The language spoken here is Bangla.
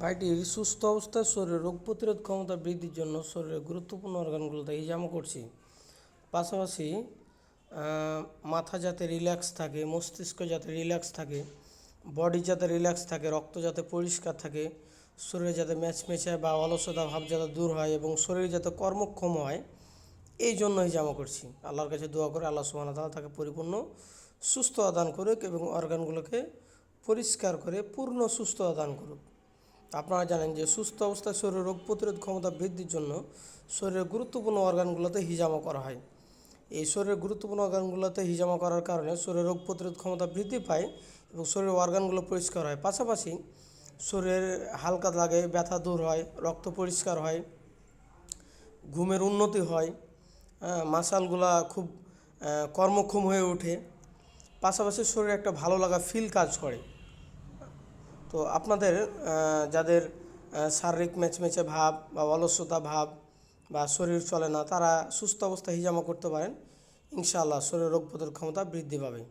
ভাইটির সুস্থ অবস্থায় শরীরের রোগ প্রতিরোধ ক্ষমতা বৃদ্ধির জন্য শরীরের গুরুত্বপূর্ণ অর্গানগুলোতে হিজামা করছি। পাশাপাশি মাথা যাতে রিল্যাক্স থাকে, মস্তিষ্ক যাতে রিল্যাক্স থাকে, বডি যাতে রিল্যাক্স থাকে, রক্ত যাতে পরিষ্কার থাকে, শরীরে যাতে ম্যাচমেচা বা অলসতা ভাব যাতে দূর হয় এবং শরীর যাতে কর্মক্ষম হয়, এই জন্য হিজামা করছি। আল্লাহর কাছে দোয়া করে আল্লাহ সুবহানাহু ওয়া তাআলা তাকে পরিপূর্ণ সুস্থতা দান করুক এবং অর্গানগুলোকে পরিষ্কার করে পূর্ণ সুস্থতা দান করুক। আপনারা জানেন যে সুস্থ অবস্থায় শরীরের রোগ প্রতিরোধ ক্ষমতা বৃদ্ধির জন্য শরীরের গুরুত্বপূর্ণ অর্গানগুলোতে হিজামা করা হয়। এই শরীরের গুরুত্বপূর্ণ অর্গানগুলোতে হিজামা করার কারণে শরীরের রোগ প্রতিরোধ ক্ষমতা বৃদ্ধি পায় এবং শরীরের অর্গানগুলো পরিষ্কার হয়। পাশাপাশি শরীরের হালকা লাগে, ব্যথা দূর হয়, রক্ত পরিষ্কার হয়, ঘুমের উন্নতি হয়, মাসালগুলা খুব কর্মক্ষম হয়ে ওঠে। পাশাপাশি শরীরে একটা ভালো লাগা ফিল কাজ করে। তো আপনাদের যাদের শারীরিক ম্যাচমেচে ভাব বা অলসতা ভাব বা শরীর চলে না, তারা সুস্থ অবস্থায় হিজামা করতে পারেন। ইনশাআল্লাহ শরীরের রোগ প্রতিরোধ ক্ষমতা বৃদ্ধি পাবে।